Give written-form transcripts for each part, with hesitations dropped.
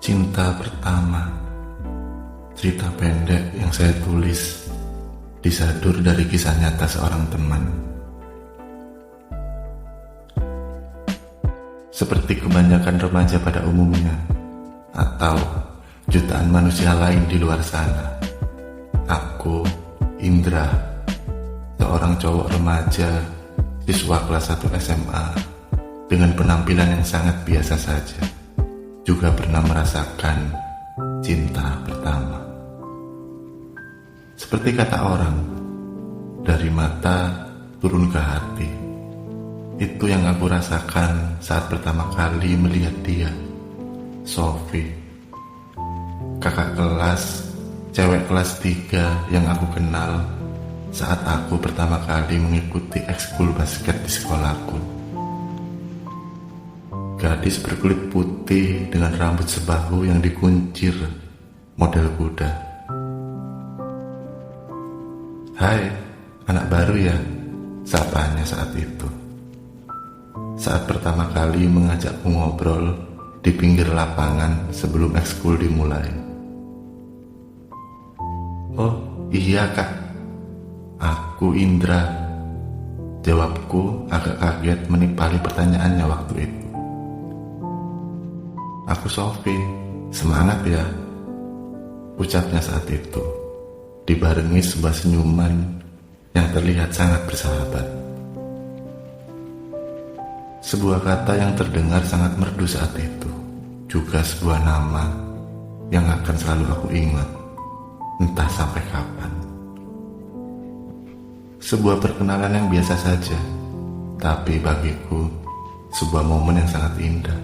Cinta pertama, cerita pendek yang saya tulis disadur dari kisah nyata seorang teman. Seperti kebanyakan remaja pada umumnya, atau jutaan manusia lain di luar sana, aku, Indra, seorang cowok remaja, siswa kelas 1 SMA, dengan penampilan yang sangat biasa saja, juga pernah merasakan cinta pertama. Seperti kata orang, dari mata turun ke hati. Itu yang aku rasakan saat pertama kali melihat dia, Sophie, kakak kelas, cewek kelas 3 yang aku kenal saat aku pertama kali mengikuti ekskul basket di sekolahku. Gadis berkulit putih dengan rambut sebahu yang dikuncir, model kuda. "Hai, anak baru ya?" sapanya saat itu. Saat pertama kali mengajakku ngobrol di pinggir lapangan sebelum ekskul dimulai. "Oh iya kak, aku Indra," jawabku agak kaget menipali pertanyaannya waktu itu. "Aku Sophie, semangat ya," ucapnya saat itu, dibarengi sebuah senyuman yang terlihat sangat bersahabat. Sebuah kata yang terdengar sangat merdu saat itu, juga sebuah nama yang akan selalu aku ingat, entah sampai kapan. Sebuah perkenalan yang biasa saja, tapi bagiku sebuah momen yang sangat indah.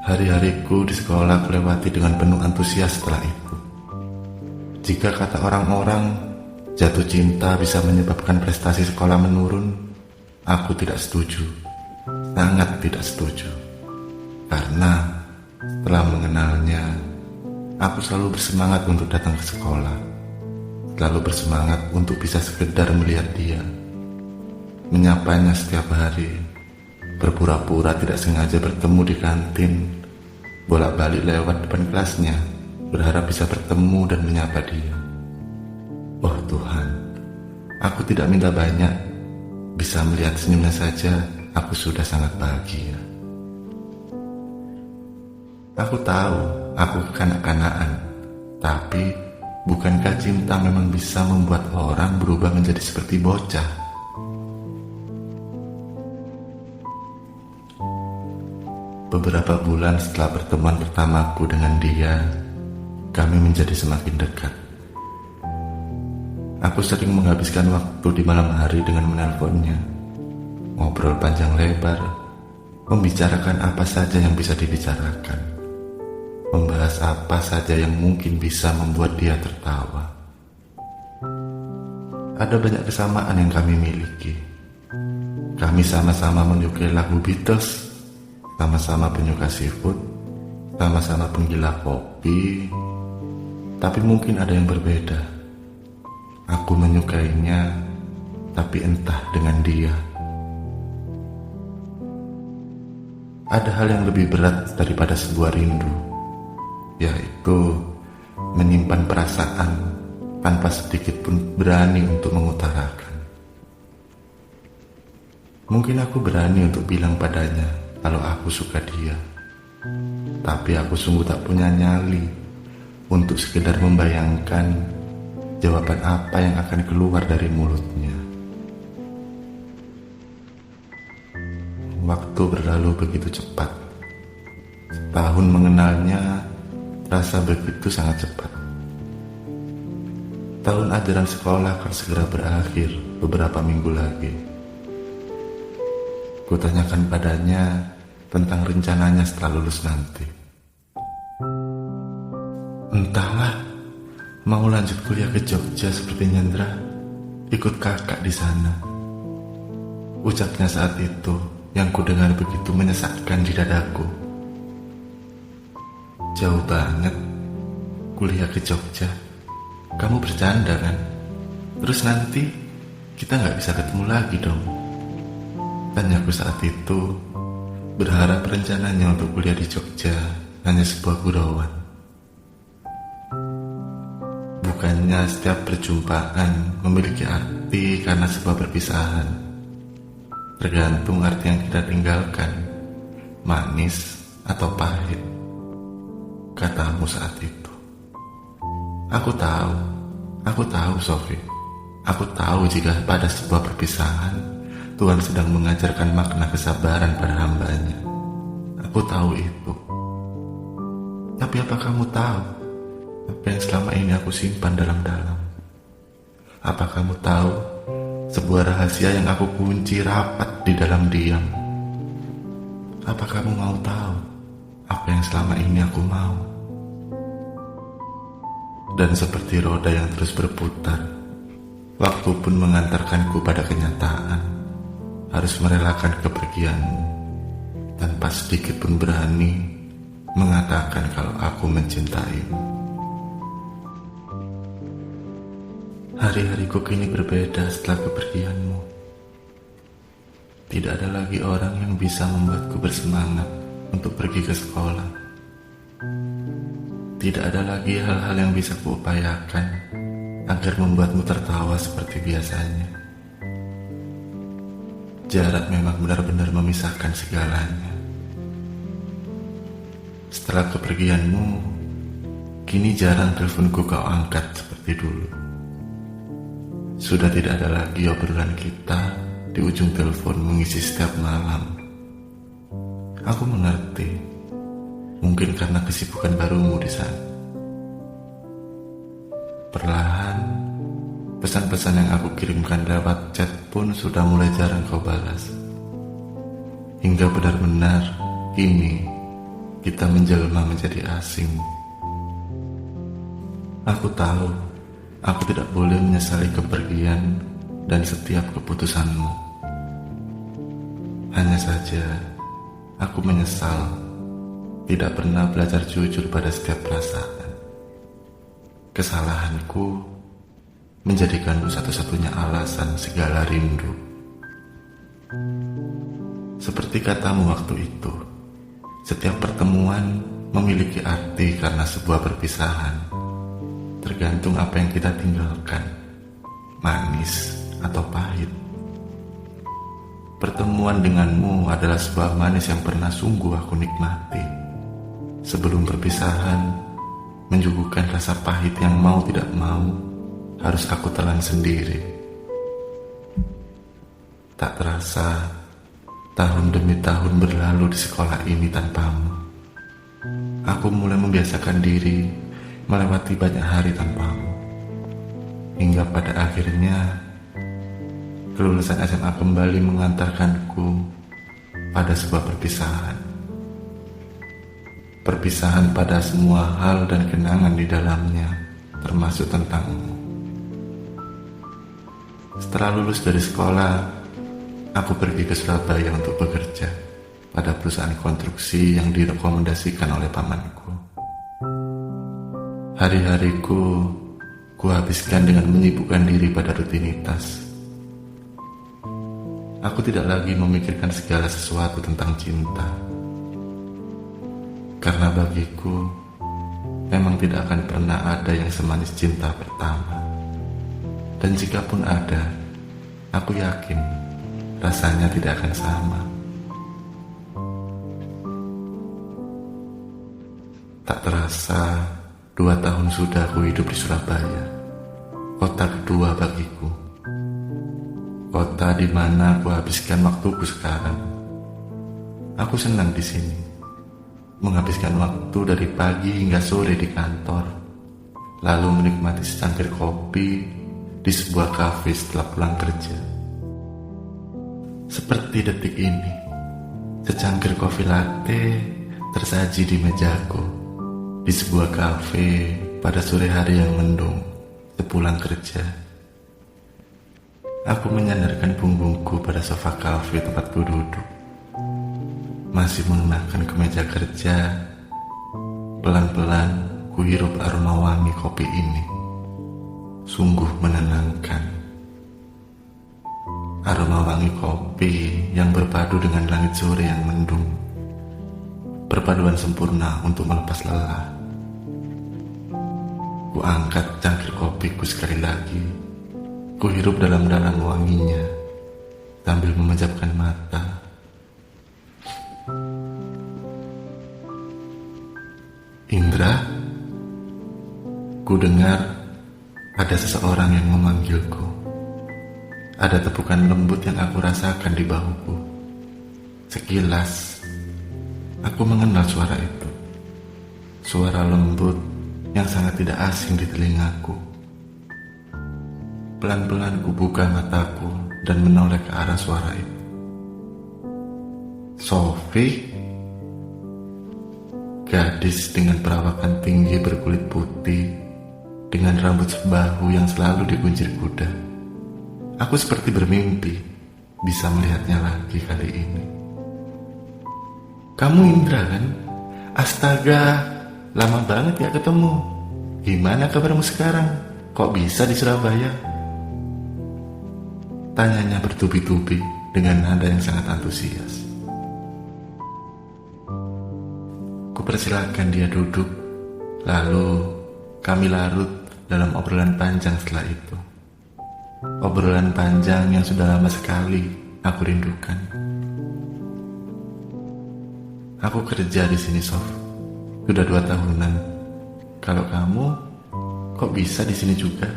Hari-hariku di sekolah kulewati dengan penuh antusias setelah itu. Jika kata orang-orang jatuh cinta bisa menyebabkan prestasi sekolah menurun, aku tidak setuju, sangat tidak setuju. Karena setelah mengenalnya, aku selalu bersemangat untuk datang ke sekolah, selalu bersemangat untuk bisa sekedar melihat dia, menyapanya setiap hari, berpura-pura tidak sengaja bertemu di kantin, bolak-balik lewat depan kelasnya, berharap bisa bertemu dan menyapa dia. Oh Tuhan, aku tidak minta banyak, bisa melihat senyumnya saja, aku sudah sangat bahagia. Aku tahu, aku kekanak-kanakan, tapi bukankah cinta memang bisa membuat orang berubah menjadi seperti bocah? Beberapa bulan setelah pertemuan pertamaku dengan dia, kami menjadi semakin dekat. Aku sering menghabiskan waktu di malam hari dengan menelponnya, ngobrol panjang lebar, membicarakan apa saja yang bisa dibicarakan, membahas apa saja yang mungkin bisa membuat dia tertawa. Ada banyak kesamaan yang kami miliki. Kami sama-sama menyukai lagu Beatles, sama-sama penyuka seafood, sama-sama penggila kopi, tapi mungkin ada yang berbeda. Aku menyukainya, tapi entah dengan dia. Ada hal yang lebih berat daripada sebuah rindu, yaitu menyimpan perasaan tanpa sedikit pun berani untuk mengutarakan. Mungkin aku berani untuk bilang padanya kalau aku suka dia, tapi aku sungguh tak punya nyali untuk sekedar membayangkan jawaban apa yang akan keluar dari mulutnya. Waktu berlalu begitu cepat. Setahun mengenalnya terasa begitu sangat cepat. Tahun ajaran sekolah akan segera berakhir beberapa minggu lagi. Kutanyakan padanya tentang rencananya setelah lulus nanti. "Entahlah, mau lanjut kuliah ke Jogja seperti Indra, ikut kakak di sana," ucapnya saat itu yang kudengar begitu menyesakkan di dadaku. "Jauh banget, kuliah ke Jogja. Kamu bercanda kan? Terus nanti kita gak bisa ketemu lagi dong?" tanyaku saat itu, berharap rencananya untuk kuliah di Jogja hanya sebuah gurauan. Bukannya setiap perjumpaan memiliki arti karena sebuah perpisahan. Tergantung arti yang kita tinggalkan, manis atau pahit, katamu saat itu. Aku tahu Sofi. Aku tahu jika pada sebuah perpisahan, Tuhan sedang mengajarkan makna kesabaran pada hambanya. Aku tahu itu. Tapi apa kamu tahu apa yang selama ini aku simpan dalam-dalam? Apa kamu tahu sebuah rahasia yang aku kunci rapat di dalam diam? Apa kamu mau tahu apa yang selama ini aku mau? Dan seperti roda yang terus berputar, waktu pun mengantarkanku pada kenyataan harus merelakan kepergianmu tanpa sedikit pun berani mengatakan kalau aku mencintaimu. Hari-hariku kini berbeda setelah kepergianmu. Tidak ada lagi orang yang bisa membuatku bersemangat untuk pergi ke sekolah. Tidak ada lagi hal-hal yang bisa kuupayakan agar membuatmu tertawa seperti biasanya. Jarak memang benar-benar memisahkan segalanya. Setelah kepergianmu, kini jarang teleponku kau angkat seperti dulu. Sudah tidak ada lagi obrolan kita di ujung telepon mengisi setiap malam. Aku mengerti, mungkin karena kesibukan barumu di sana. Perlahan, pesan-pesan yang aku kirimkan lewat chat pun sudah mulai jarang kau balas. Hingga benar-benar kini kita menjelma menjadi asing. Aku tahu aku tidak boleh menyesali kepergian dan setiap keputusanmu. Hanya saja aku menyesal tidak pernah belajar jujur pada setiap perasaan. Kesalahanku menjadikanmu satu-satunya alasan segala rindu. Seperti katamu waktu itu, setiap pertemuan memiliki arti karena sebuah perpisahan. Tergantung apa yang kita tinggalkan, manis atau pahit. Pertemuan denganmu adalah sebuah manis yang pernah sungguh aku nikmati. Sebelum perpisahan, menyuguhkan rasa pahit yang mau tidak mau harus aku telan sendiri. Tak terasa, tahun demi tahun berlalu di sekolah ini tanpamu. Aku mulai membiasakan diri melewati banyak hari tanpamu. Hingga pada akhirnya, kelulusan SMA kembali mengantarkanku pada sebuah perpisahan. Perpisahan pada semua hal dan kenangan di dalamnya, termasuk tentangmu. Setelah lulus dari sekolah, aku pergi ke Surabaya untuk bekerja pada perusahaan konstruksi yang direkomendasikan oleh pamanku. Hari-hariku kuhabiskan dengan menyibukkan diri pada rutinitas. Aku tidak lagi memikirkan segala sesuatu tentang cinta. Karena bagiku, memang tidak akan pernah ada yang semanis cinta pertama. Dan jika pun ada, aku yakin rasanya tidak akan sama. Tak terasa, 2 tahun sudah aku hidup di Surabaya, kota kedua bagiku. Kota di mana aku habiskan waktuku sekarang. Aku senang di sini, menghabiskan waktu dari pagi hingga sore di kantor, lalu menikmati secangkir kopi di sebuah kafe setelah pulang kerja. Seperti detik ini, secangkir kopi latte tersaji di mejaku di sebuah kafe pada sore hari yang mendung sepulang kerja. Aku menyandarkan punggungku pada sofa kafe tempatku duduk, masih mengenakan kemeja kerja. Pelan-pelan kuhirup aroma wangi kopi ini. Sungguh menenangkan. Aroma wangi kopi yang berpadu dengan langit sore yang mendung perpaduan sempurna untuk melepas lelah. Ku angkat cangkir kopiku sekali lagi. Ku hirup dalam-dalam wanginya sambil memejamkan mata. Indra, ku dengar ada seseorang yang memanggilku. Ada tepukan lembut yang aku rasakan di bahuku. Sekilas, aku mengenal suara itu. Suara lembut yang sangat tidak asing di telingaku. Pelan-pelan ku buka mataku dan menoleh ke arah suara itu. Sophie, gadis dengan perawakan tinggi berkulit putih, dengan rambut sebahu yang selalu dikuncir kuda. Aku seperti bermimpi bisa melihatnya lagi kali ini. Kamu Indra kan? Astaga, lama banget ya ketemu. Gimana kabarmu sekarang? Kok bisa di Surabaya? Tanyanya bertubi-tubi dengan nada yang sangat antusias. Kupersilakan dia duduk, lalu kami larut dalam obrolan panjang setelah itu. Obrolan panjang yang sudah lama sekali aku rindukan. Aku kerja di sini, Sof. Sudah 2 tahunan. Kalau kamu, kok bisa di sini juga?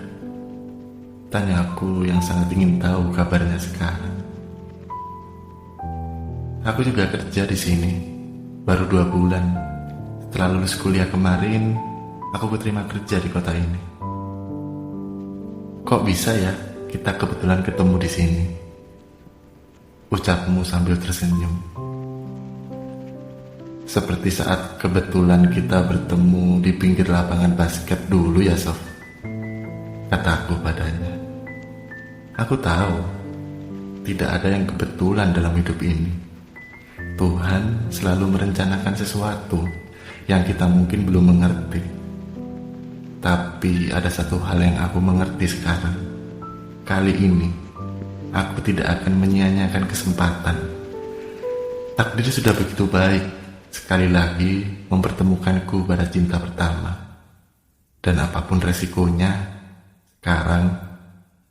Tanya aku yang sangat ingin tahu kabarnya sekarang. Aku juga kerja di sini, baru 2 bulan. Setelah lulus kuliah kemarin, aku keterima kerja di kota ini. Kok bisa ya kita kebetulan ketemu di sini? Ucapmu sambil tersenyum. Seperti saat kebetulan kita bertemu di pinggir lapangan basket dulu ya, Sof. Kataku padanya. Aku tahu, tidak ada yang kebetulan dalam hidup ini. Tuhan selalu merencanakan sesuatu yang kita mungkin belum mengerti. Tapi ada satu hal yang aku mengerti sekarang. Kali ini, aku tidak akan menyia-nyiakan kesempatan. Takdir sudah begitu baik, sekali lagi mempertemukanku pada cinta pertama. Dan apapun resikonya, sekarang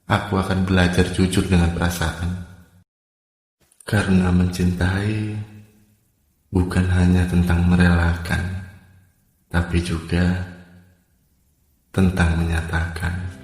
aku akan belajar jujur dengan perasaan. Karena mencintai bukan hanya tentang merelakan, tapi juga tentang menyatakan.